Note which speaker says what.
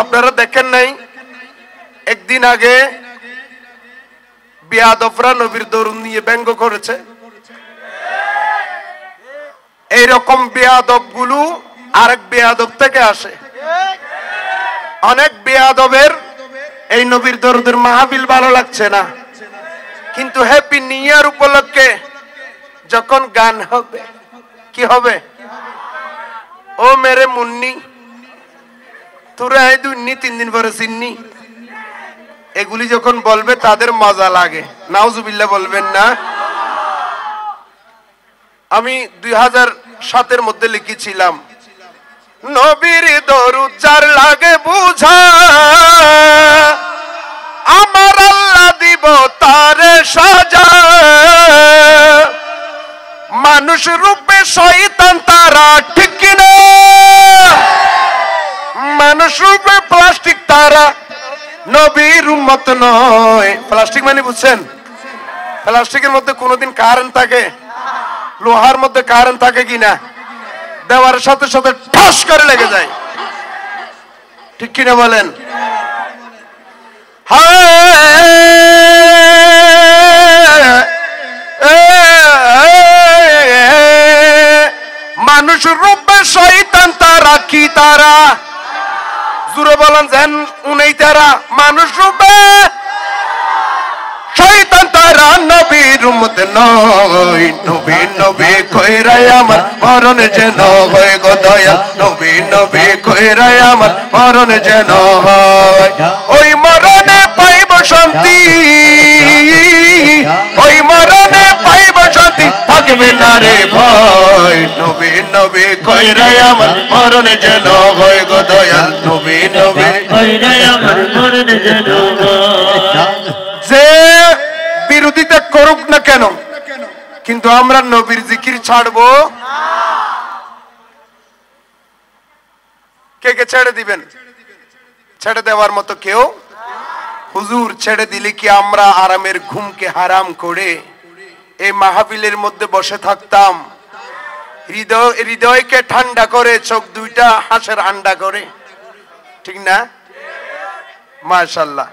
Speaker 1: আপনারা দেখেন নাই একদিন আগে বিয়াদবরা নবীর দরুদ নিয়ে ব্যঙ্গ করেছে। এইরকম বেয়াদব গুলো আরেক বেয়াদব থেকে আসে। অনেক বেয়াদবের এই নবীর দরুদের মাহফিল ভালো লাগছে না, কিন্তু হ্যাপি নিউ ইয়ার উপলক্ষে যখন গান হবে, কি হবে? ও মেরে মুন্নি তোরা এই 2-3 দিন পরে চিন্নি, এগুলি যখন বলবে তাদের মজা লাগে। নাউজুবিল্লাহ বলবেন না? আমি 2007-এর মধ্যে লিখেছিলাম, নবীর দরুদ যার লাগে বুঝা, আমার আল্লাহ দিব তারে সাজা। মানুষ রূপে শয়তান তারা, ঠিক কিনা? মানুষ রূপে প্লাস্টিক তারা, নবীর উম্মত নয়। প্লাস্টিক মানে বুঝছেন? প্লাস্টিকের মধ্যে কোনোদিন কারেন্ট থাকে? লোহার মধ্যে কারেন্ট থাকে কিনা? দেওয়ার সাথে সাথে ঠাস করে লেগে যায়, ঠিক কিনা বলেন? মানুষ রূপে শয়তান তারা, কি তারা? জুড়ে বলেন যেন উনি তারা। মানুষ রূপে শয়তান তারা, নবীর উম্মত নয়। নবী নবী কইরাই আমার মরণ যেন হয় গো দয়াল, নবী নবী কইরাই আমার মরণ যেন হয়। ওই মরণে পাইব শান্তি, ওই মরণে পাইব শান্তি, থাকবে না রে ভয়। নবী নবী কইরাই আমার মরণ যেন হয় গো দয়াল, নবী নবী কইরাই আমার মরণ যেন হয়। যে বিরোধিতা করুক না কেন, কিন্তু আমরা নবীর জিকির ছাড়বো। কে কে ছেড়ে দিবেন? ছেড়ে দেওয়ার মতো কেউ? হুজুর ছেড়ে দিলে কি আমরা আরামের ঘুমকে হারাম করে এই মাহফিলের মধ্যে বসে থাকতাম? হৃদয়কে ঠান্ডা করে, চোখ দুইটা হাঁসের আন্ডা করে, ঠিক না? মাশাআল্লাহ।